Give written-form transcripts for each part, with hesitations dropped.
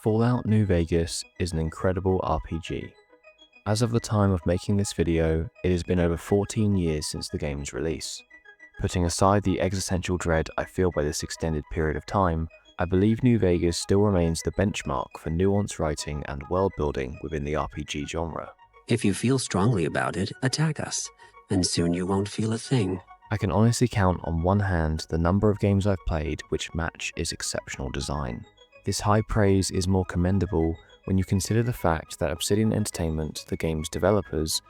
Fallout New Vegas is an incredible RPG. As of the time of making this video, it has been over 14 years since the game's release. Putting aside the existential dread I feel by this extended period of time, I believe New Vegas still remains the benchmark for nuanced writing and world building within the RPG genre. If you feel strongly about it, attack us, and soon you won't feel a thing. I can honestly count on one hand the number of games I've played which match its exceptional design. This high praise is more commendable when you consider the fact that Obsidian Entertainment, the game's developers,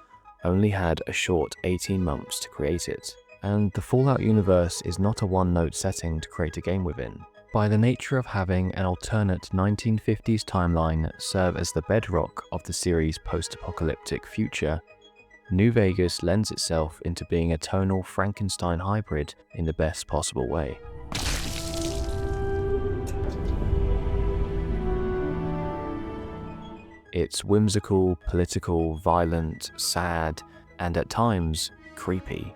only had a short 18 months to create it. And the Fallout universe is not a one-note setting to create a game within. By the nature of having an alternate 1950s timeline serve as the bedrock of the series' post-apocalyptic future, New Vegas lends itself into being a tonal Frankenstein hybrid in the best possible way. It's whimsical, political, violent, sad, and at times, creepy.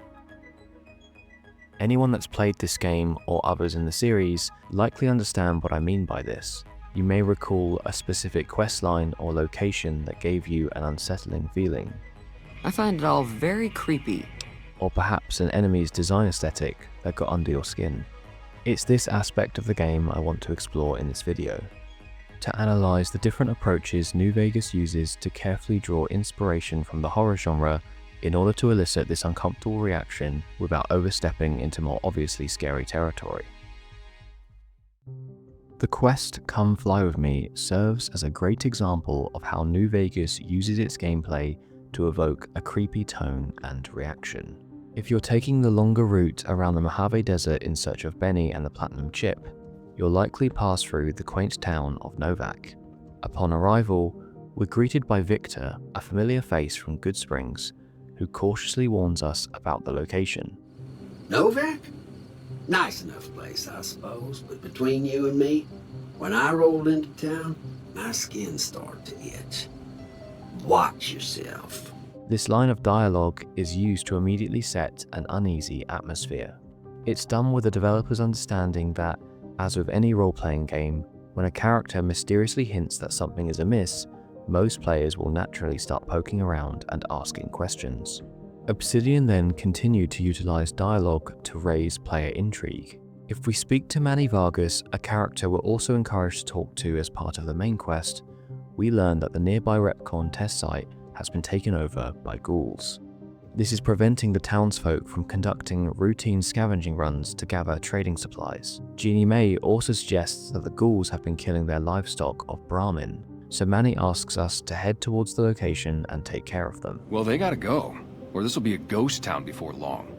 Anyone that's played this game or others in the series likely understand what I mean by this. You may recall a specific questline or location that gave you an unsettling feeling. I find it all very creepy. Or perhaps an enemy's design aesthetic that got under your skin. It's this aspect of the game I want to explore in this video. To analyse the different approaches New Vegas uses to carefully draw inspiration from the horror genre in order to elicit this uncomfortable reaction without overstepping into more obviously scary territory. The quest Come Fly With Me serves as a great example of how New Vegas uses its gameplay to evoke a creepy tone and reaction. If you're taking the longer route around the Mojave Desert in search of Benny and the Platinum Chip, you'll likely pass through the quaint town of Novak. Upon arrival, we're greeted by Victor, a familiar face from Good Springs, who cautiously warns us about the location. Novak? Nice enough place, I suppose, but between you and me, when I rolled into town, my skin started to itch. Watch yourself. This line of dialogue is used to immediately set an uneasy atmosphere. It's done with the developer's understanding that, as with any role-playing game, when a character mysteriously hints that something is amiss, most players will naturally start poking around and asking questions. Obsidian then continued to utilize dialogue to raise player intrigue. If we speak to Manny Vargas, a character we're also encouraged to talk to as part of the main quest, we learn that the nearby REPCONN test site has been taken over by ghouls. This is preventing the townsfolk from conducting routine scavenging runs to gather trading supplies. Jeannie Mae also suggests that the ghouls have been killing their livestock of Brahmin, so Manny asks us to head towards the location and take care of them. Well, they gotta go, or this will be a ghost town before long.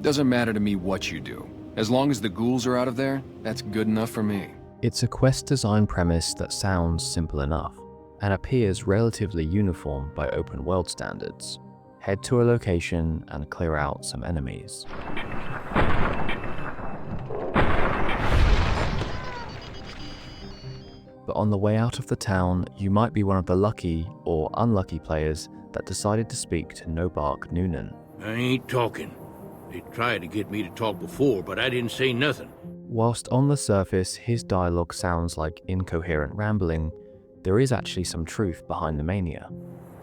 Doesn't matter to me what you do. As long as the ghouls are out of there, that's good enough for me. It's a quest design premise that sounds simple enough, and appears relatively uniform by open world standards. Head to a location and clear out some enemies. But on the way out of the town, you might be one of the lucky or unlucky players that decided to speak to Nobark Noonan. I ain't talking. They tried to get me to talk before, but I didn't say nothing. Whilst on the surface his dialogue sounds like incoherent rambling, there is actually some truth behind the mania.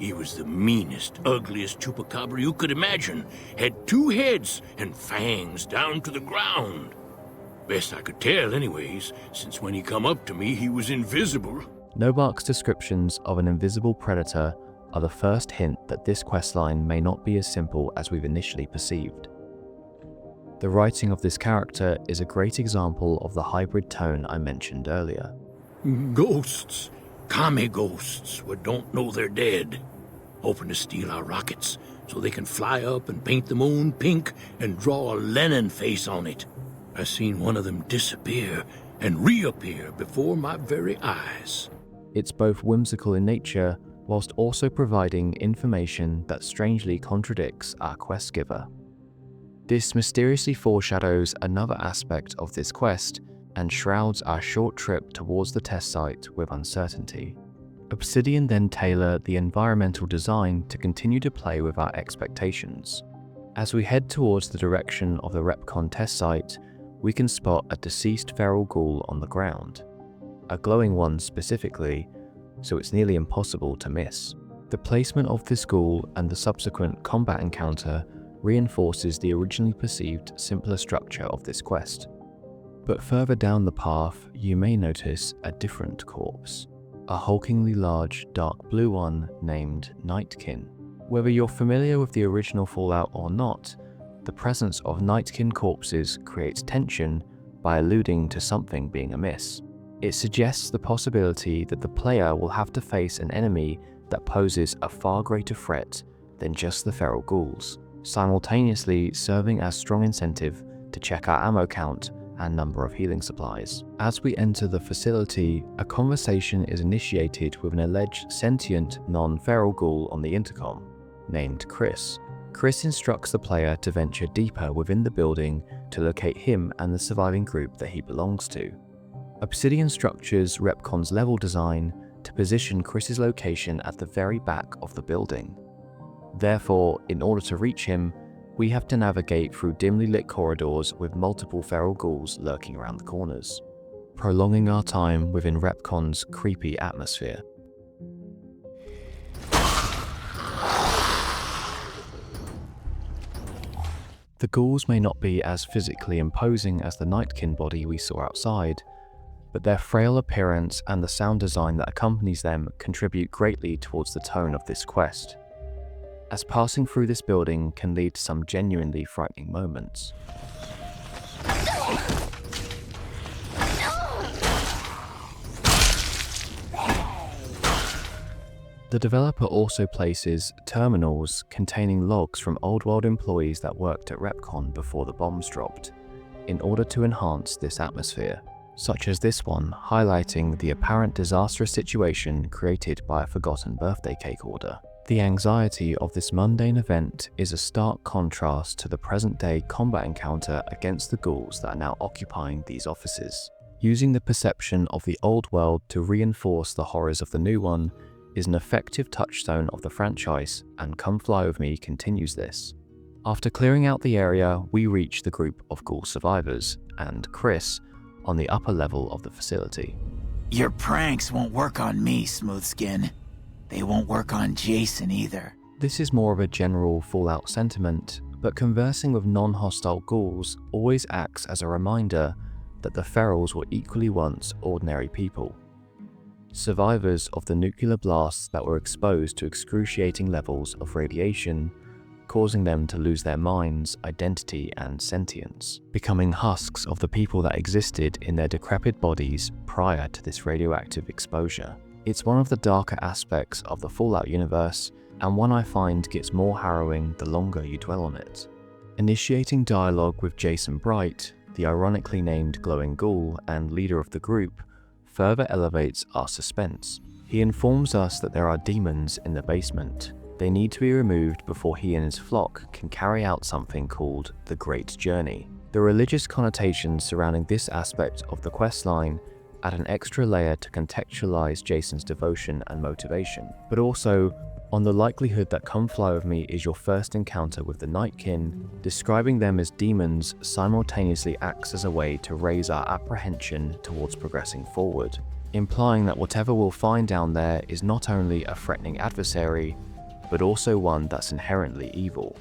He was the meanest, ugliest chupacabra you could imagine. Had 2 heads and fangs down to the ground. Best I could tell anyways, since when he come up to me, he was invisible. Nobark's descriptions of an invisible predator are the first hint that this questline may not be as simple as we've initially perceived. The writing of this character is a great example of the hybrid tone I mentioned earlier. Ghosts. Kami ghosts what don't know they're dead. Hoping to steal our rockets so they can fly up and paint the moon pink and draw a Lenin face on it. I seen one of them disappear and reappear before my very eyes. It's both whimsical in nature, whilst also providing information that strangely contradicts our quest giver. This mysteriously foreshadows another aspect of this quest and shrouds our short trip towards the test site with uncertainty. Obsidian then tailor the environmental design to continue to play with our expectations. As we head towards the direction of the REPCONN test site, we can spot a deceased feral ghoul on the ground. a glowing one specifically, so it's nearly impossible to miss. The placement of this ghoul and the subsequent combat encounter reinforces the originally perceived simpler structure of this quest. But further down the path, you may notice a different corpse, a hulkingly large dark blue one named Nightkin. Whether you're familiar with the original Fallout or not, the presence of Nightkin corpses creates tension by alluding to something being amiss. It suggests the possibility that the player will have to face an enemy that poses a far greater threat than just the feral ghouls, simultaneously serving as strong incentive to check our ammo count and number of healing supplies. As we enter the facility, a conversation is initiated with an alleged sentient non-feral ghoul on the intercom, named Chris. Chris instructs the player to venture deeper within the building to locate him and the surviving group that he belongs to. Obsidian structures Repcon's level design to position Chris's location at the very back of the building. Therefore, in order to reach him, we have to navigate through dimly lit corridors with multiple feral ghouls lurking around the corners, prolonging our time within Repcon's creepy atmosphere. The ghouls may not be as physically imposing as the Nightkin body we saw outside, but their frail appearance and the sound design that accompanies them contribute greatly towards the tone of this quest, as passing through this building can lead to some genuinely frightening moments. The developer also places terminals containing logs from old world employees that worked at Repcon before the bombs dropped, in order to enhance this atmosphere, such as this one highlighting the apparent disastrous situation created by a forgotten birthday cake order. The anxiety of this mundane event is a stark contrast to the present-day combat encounter against the ghouls that are now occupying these offices. Using the perception of the old world to reinforce the horrors of the new one is an effective touchstone of the franchise, and Come Fly With Me continues this. After clearing out the area, we reach the group of ghoul survivors, and Chris, on the upper level of the facility. Your pranks won't work on me, Smoothskin. They won't work on Jason either. This is more of a general Fallout sentiment, but conversing with non-hostile ghouls always acts as a reminder that the ferals were equally once ordinary people. Survivors of the nuclear blasts that were exposed to excruciating levels of radiation, causing them to lose their minds, identity, and sentience, becoming husks of the people that existed in their decrepit bodies prior to this radioactive exposure. It's one of the darker aspects of the Fallout universe, and one I find gets more harrowing the longer you dwell on it. Initiating dialogue with Jason Bright, the ironically named glowing ghoul and leader of the group, further elevates our suspense. He informs us that there are demons in the basement. They need to be removed before he and his flock can carry out something called the Great Journey. The religious connotations surrounding this aspect of the questline add an extra layer to contextualize Jason's devotion and motivation, but also on the likelihood that Come Fly With Me is your first encounter with the Nightkin. Describing them as demons simultaneously acts as a way to raise our apprehension towards progressing forward, implying that whatever we'll find down there is not only a threatening adversary, but also one that's inherently evil.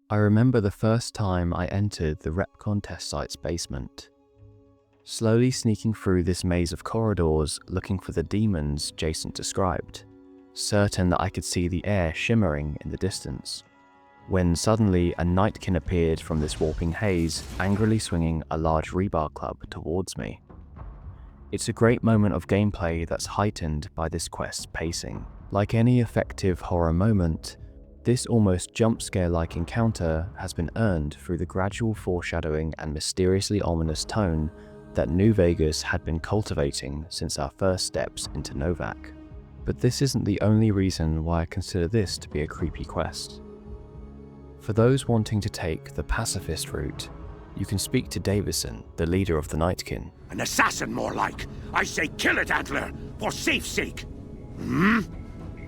I remember the first time I entered the Repcon test site's basement. Slowly sneaking through this maze of corridors looking for the demons Jason described, certain that I could see the air shimmering in the distance, when suddenly a Nightkin appeared from this warping haze, angrily swinging a large rebar club towards me. It's a great moment of gameplay that's heightened by this quest's pacing. Like any effective horror moment, this almost jump-scare-like encounter has been earned through the gradual foreshadowing and mysteriously ominous tone that New Vegas had been cultivating since our first steps into Novak. But this isn't the only reason why I consider this to be a creepy quest. For those wanting to take the pacifist route, you can speak to Davison, the leader of the Nightkin. An assassin, more like. I say kill it, Antler, for safe's sake.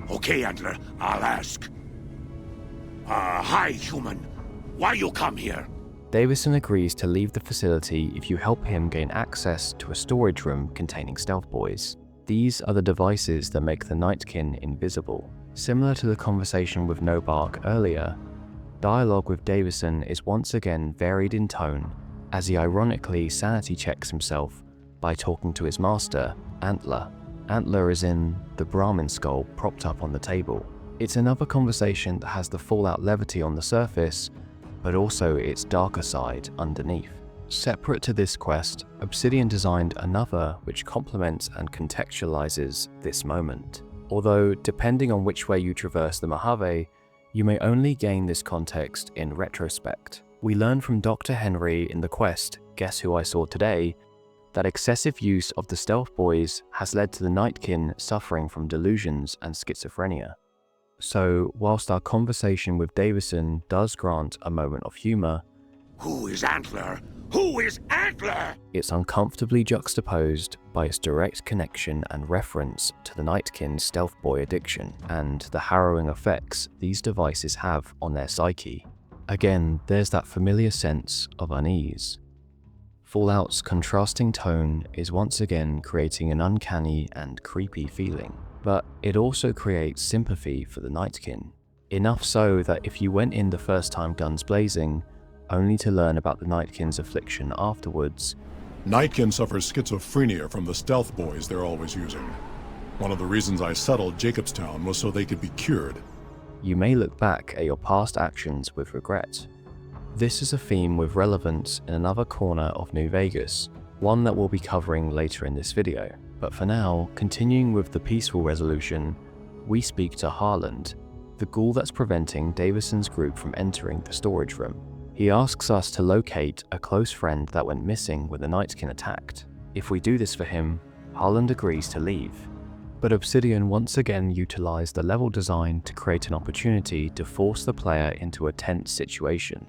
Okay, Antler, I'll ask. Hi, human. Why you come here? Davison agrees to leave the facility if you help him gain access to a storage room containing stealth boys. These are the devices that make the Nightkin invisible. Similar to the conversation with Nobark earlier, dialogue with Davison is once again varied in tone as he ironically sanity checks himself by talking to his master, Antler. Antler is in the Brahmin skull propped up on the table. It's another conversation that has the Fallout levity on the surface, but also its darker side underneath. Separate to this quest, Obsidian designed another which complements and contextualizes this moment. Although, depending on which way you traverse the Mojave, you may only gain this context in retrospect. We learn from Dr. Henry in the quest, Guess Who I Saw Today, that excessive use of the stealth boys has led to the Nightkin suffering from delusions and schizophrenia. So, whilst our conversation with Davison does grant a moment of humor, Who is Antler? Who is Antler? it's uncomfortably juxtaposed by its direct connection and reference to the Nightkin's stealth boy addiction and the harrowing effects these devices have on their psyche. Again, there's that familiar sense of unease. Fallout's contrasting tone is once again creating an uncanny and creepy feeling, but it also creates sympathy for the Nightkin. Enough so that if you went in the first time guns blazing, only to learn about the Nightkin's affliction afterwards, Nightkin suffers schizophrenia from the stealth boys they're always using. One of the reasons I settled Jacobstown was so they could be cured. you may look back at your past actions with regret. This is a theme with relevance in another corner of New Vegas, one that we'll be covering later in this video. But for now, continuing with the peaceful resolution, we speak to Harland, the ghoul that's preventing Davison's group from entering the storage room. He asks us to locate a close friend that went missing when the Nightkin attacked. If we do this for him, Harland agrees to leave. But Obsidian once again utilized the level design to create an opportunity to force the player into a tense situation,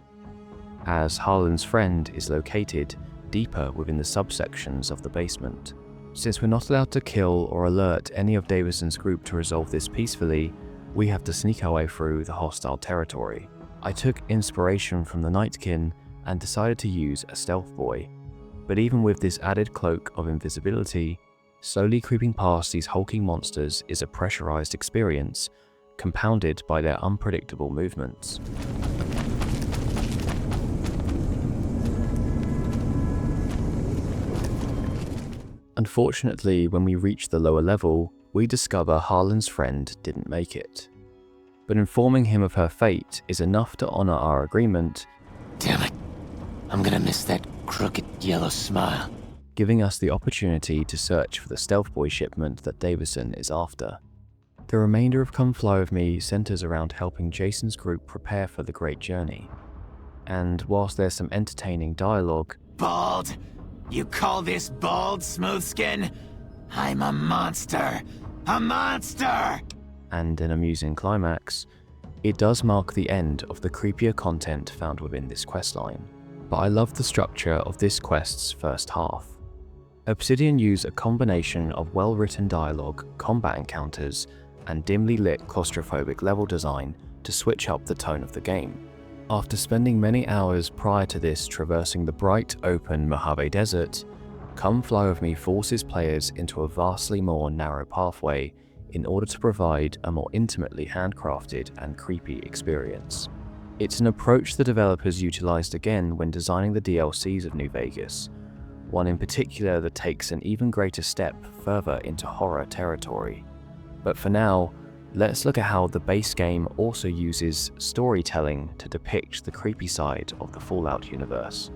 as Harland's friend is located deeper within the subsections of the basement. Since we're not allowed to kill or alert any of Davison's group to resolve this peacefully, we have to sneak our way through the hostile territory. I took inspiration from the Nightkin and decided to use a stealth boy, but even with this added cloak of invisibility, slowly creeping past these hulking monsters is a pressurized experience, compounded by their unpredictable movements. Unfortunately, when we reach the lower level, we discover Harlan's friend didn't make it. But informing him of her fate is enough to honor our agreement. Damn it. I'm gonna miss that crooked yellow smile. Giving us the opportunity to search for the stealth boy shipment that Davison is after. The remainder of Come Fly With Me centers around helping Jason's group prepare for the great journey. And whilst there's some entertaining dialogue, Bald? You call this bald, Smoothskin? I'm a monster. A monster! and an amusing climax, it does mark the end of the creepier content found within this questline. But I love the structure of this quest's first half. Obsidian use a combination of well-written dialogue, combat encounters, and dimly lit claustrophobic level design to switch up the tone of the game. After spending many hours prior to this traversing the bright, open Mojave Desert, Come Fly With Me forces players into a vastly more narrow pathway in order to provide a more intimately handcrafted and creepy experience. It's an approach the developers utilized again when designing the DLCs of New Vegas, one in particular that takes an even greater step further into horror territory. But for now, let's look at how the base game also uses storytelling to depict the creepy side of the Fallout universe.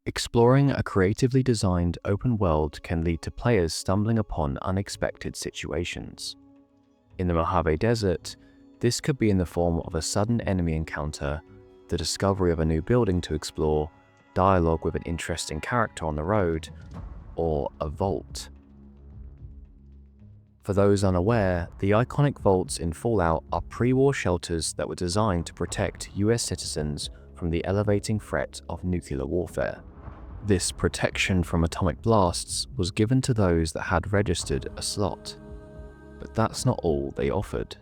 Exploring a creatively designed open world can lead to players stumbling upon unexpected situations. In the Mojave Desert, this could be in the form of a sudden enemy encounter, the discovery of a new building to explore, dialogue with an interesting character on the road, or a vault. For those unaware, the iconic vaults in Fallout are pre-war shelters that were designed to protect US citizens from the elevating threat of nuclear warfare. This protection from atomic blasts was given to those that had registered a slot. But that's not all they offered.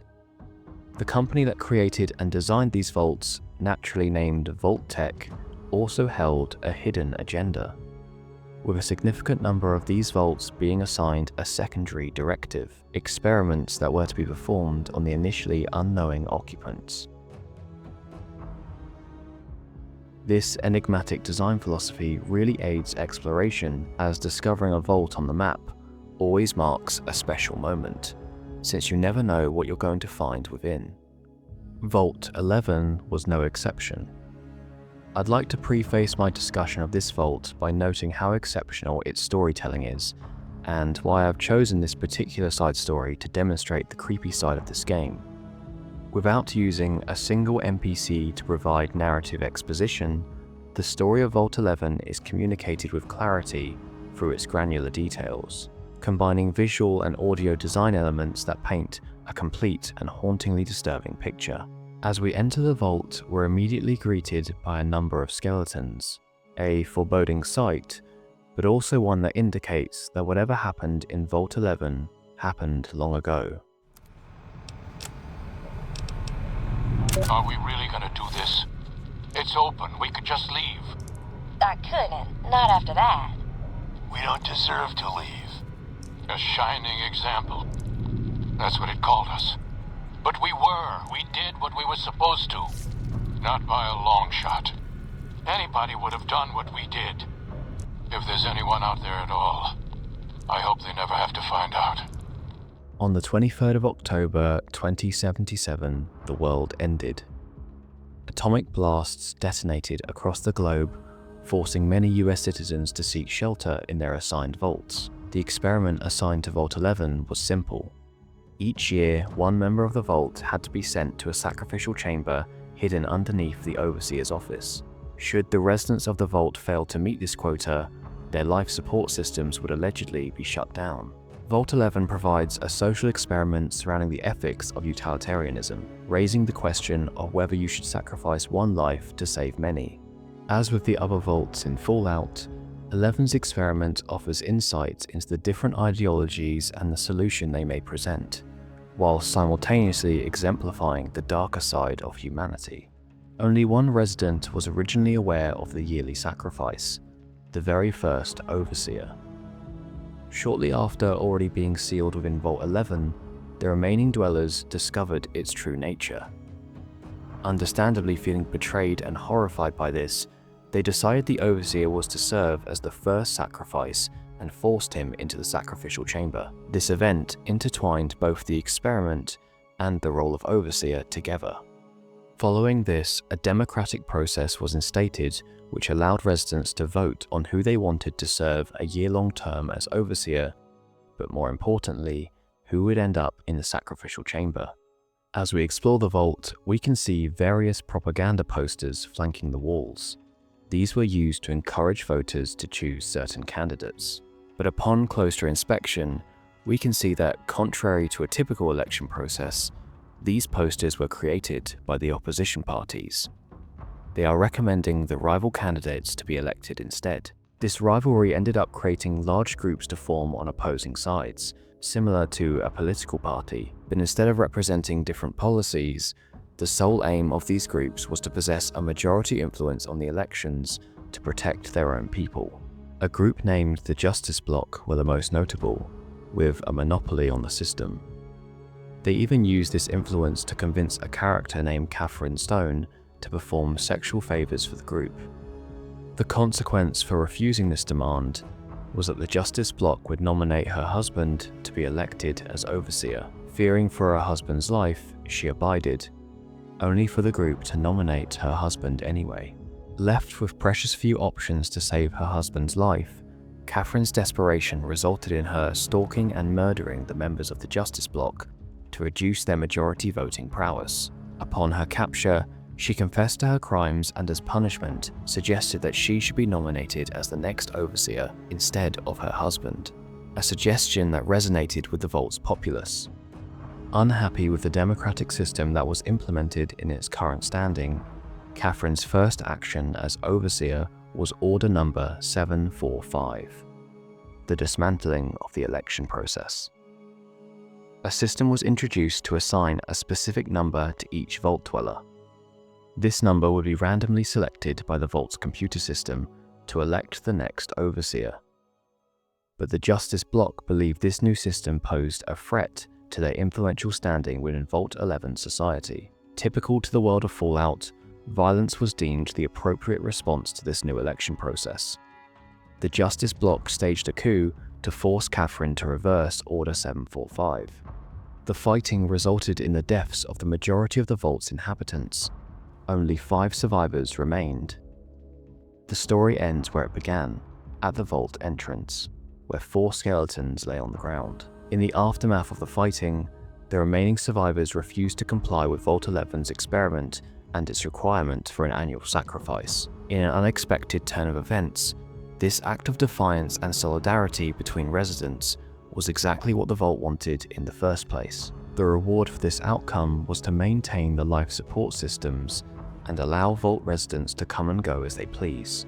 The company that created and designed these vaults, naturally named Vault-Tec, also held a hidden agenda, with a significant number of these vaults being assigned a secondary directive, experiments that were to be performed on the initially unknowing occupants. This enigmatic design philosophy really aids exploration, as discovering a vault on the map always marks a special moment, since you never know what you're going to find within. Vault 11 was no exception. I'd like to preface my discussion of this vault by noting how exceptional its storytelling is, and why I've chosen this particular side story to demonstrate the creepy side of this game. Without using a single NPC to provide narrative exposition, the story of Vault 11 is communicated with clarity through its granular details, combining visual and audio design elements that paint a complete and hauntingly disturbing picture. As we enter the vault, we're immediately greeted by a number of skeletons, a foreboding sight, but also one that indicates that whatever happened in Vault 11 happened long ago. Are we really gonna do this? It's open, we could just leave. I couldn't, not after that. We don't deserve to leave. A shining example. That's what it called us. But we did what we were supposed to. Not by a long shot. Anybody would have done what we did. If there's anyone out there at all, I hope they never have to find out. On the 23rd of October 2077, the world ended. Atomic blasts detonated across the globe, forcing many US citizens to seek shelter in their assigned vaults. The experiment assigned to Vault 11 was simple. Each year, one member of the vault had to be sent to a sacrificial chamber hidden underneath the Overseer's office. Should the residents of the vault fail to meet this quota, their life support systems would allegedly be shut down. Vault 11 provides a social experiment surrounding the ethics of utilitarianism, raising the question of whether you should sacrifice one life to save many. As with the other vaults in Fallout, 11's experiment offers insight into the different ideologies and the solution they may present, while simultaneously exemplifying the darker side of humanity. Only one resident was originally aware of the yearly sacrifice, the very first Overseer. Shortly after already being sealed within Vault 11, the remaining dwellers discovered its true nature. Understandably feeling betrayed and horrified by this, they decided the Overseer was to serve as the first sacrifice and forced him into the sacrificial chamber. This event intertwined both the experiment and the role of Overseer together. Following this, a democratic process was instated which allowed residents to vote on who they wanted to serve a year-long term as Overseer, but more importantly, who would end up in the sacrificial chamber. As we explore the vault, we can see various propaganda posters flanking the walls. These were used to encourage voters to choose certain candidates. But upon closer inspection, we can see that, contrary to a typical election process, these posters were created by the opposition parties. They are recommending the rival candidates to be elected instead. This rivalry ended up creating large groups to form on opposing sides, similar to a political party, but instead of representing different policies, the sole aim of these groups was to possess a majority influence on the elections to protect their own people. A group named the Justice Bloc were the most notable, with a monopoly on the system. They even used this influence to convince a character named Catherine Stone to perform sexual favors for the group. The consequence for refusing this demand was that the Justice Bloc would nominate her husband to be elected as Overseer. Fearing for her husband's life, she abided, only for the group to nominate her husband anyway. Left with precious few options to save her husband's life, Catherine's desperation resulted in her stalking and murdering the members of the Justice Bloc to reduce their majority voting prowess. Upon her capture, she confessed to her crimes and as punishment suggested that she should be nominated as the next Overseer instead of her husband, a suggestion that resonated with the Vault's populace. Unhappy with the democratic system that was implemented in its current standing, Catherine's first action as Overseer was Order Number 745, the dismantling of the election process. a system was introduced to assign a specific number to each vault dweller. This number would be randomly selected by the vault's computer system to elect the next overseer. But the Justice Block believed this new system posed a threat to their influential standing within Vault 11 society. Typical to the world of Fallout, violence was deemed the appropriate response to this new election process. The Justice Block staged a coup to force Catherine to reverse Order 745. The fighting resulted in the deaths of the majority of the Vault's inhabitants. Only 5 survivors remained. The story ends where it began, at the Vault entrance, where 4 skeletons lay on the ground. In the aftermath of the fighting, the remaining survivors refused to comply with Vault 11's experiment and its requirement for an annual sacrifice. In an unexpected turn of events, this act of defiance and solidarity between residents was exactly what the Vault wanted in the first place. The reward for this outcome was to maintain the life support systems and allow Vault residents to come and go as they please.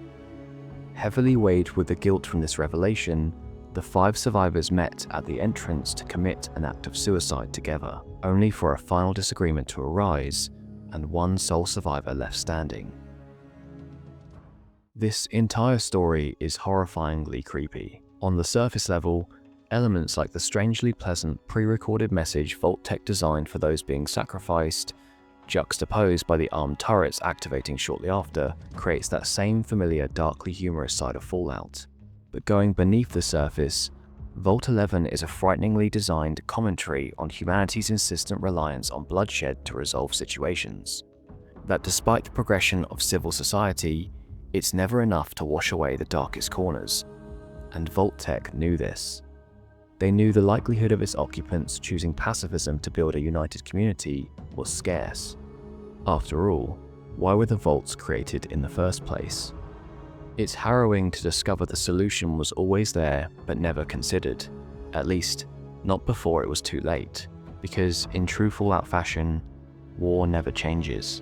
Heavily weighed with the guilt from this revelation, the 5 survivors met at the entrance to commit an act of suicide together, only for a final disagreement to arise and one sole survivor left standing. This entire story is horrifyingly creepy. On the surface level, elements like the strangely pleasant pre-recorded message Vault-Tec designed for those being sacrificed, juxtaposed by the armed turrets activating shortly after, creates that same familiar darkly humorous side of Fallout. But going beneath the surface, Vault 11 is a frighteningly designed commentary on humanity's insistent reliance on bloodshed to resolve situations. That despite the progression of civil society, it's never enough to wash away the darkest corners. And Vault-Tec knew this. They knew the likelihood of its occupants choosing pacifism to build a united community was scarce. After all, why were the Vaults created in the first place? It's harrowing to discover the solution was always there but never considered, at least not before it was too late, because in true Fallout fashion, war never changes.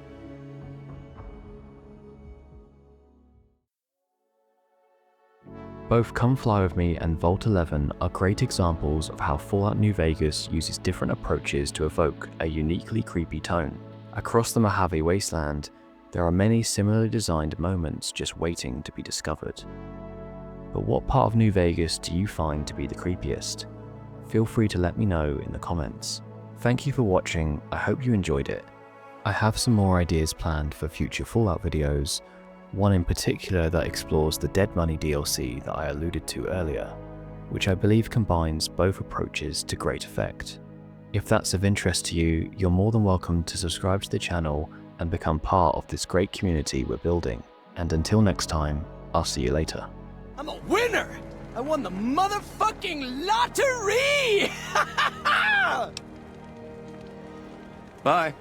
Both Come Fly With Me and Vault 11 are great examples of how Fallout New Vegas uses different approaches to evoke a uniquely creepy tone. Across the Mojave Wasteland, there are many similarly designed moments just waiting to be discovered. But what part of New Vegas do you find to be the creepiest? Feel free to let me know in the comments. Thank you for watching, I hope you enjoyed it. I have some more ideas planned for future Fallout videos, one in particular that explores the Dead Money DLC that I alluded to earlier, which I believe combines both approaches to great effect. If that's of interest to you, you're more than welcome to subscribe to the channel and become part of this great community we're building. And until next time, I'll see you later. I'm a winner! I won the motherfucking lottery! Bye.